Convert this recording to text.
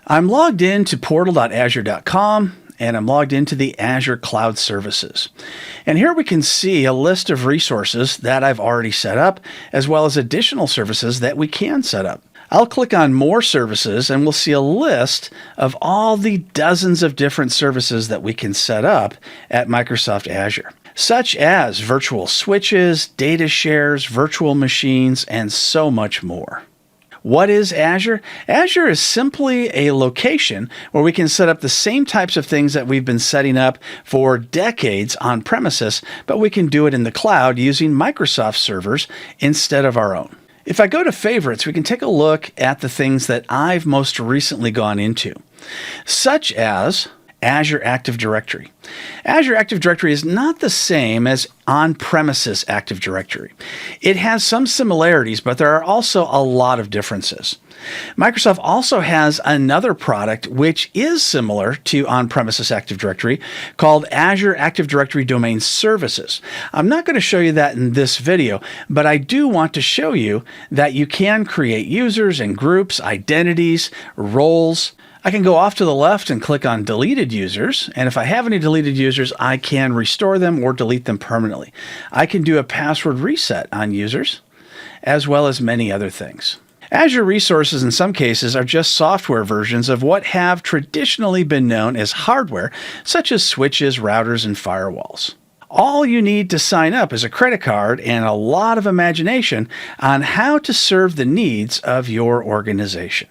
I'm logged into portal.azure.com and I'm logged into the Azure Cloud Services. And here we can see a list of resources that I've already set up, as well as additional services that we can set up. I'll click on More Services and we'll see a list of all the dozens of different services that we can set up at Microsoft Azure, such as virtual switches, data shares, virtual machines, and so much more. What is Azure? Azure is simply a location where we can set up the same types of things that we've been setting up for decades on premises, but we can do it in the cloud using Microsoft servers instead of our own. If I go to favorites, we can take a look at the things that I've most recently gone into, such as Azure Active Directory. Azure Active Directory is not the same as on-premises Active Directory. It has some similarities, but there are also a lot of differences. Microsoft also has another product which is similar to on-premises Active Directory called Azure Active Directory Domain Services. I'm not going to show you that in this video, but I do want to show you that you can create users and groups, identities, roles. I can go off to the left and click on deleted users, and if I have any deleted users, I can restore them or delete them permanently. I can do a password reset on users, as well as many other things. Azure Resources in some cases are just software versions of what have traditionally been known as hardware, such as switches, routers, and firewalls. All you need to sign up is a credit card and a lot of imagination on how to serve the needs of your organization.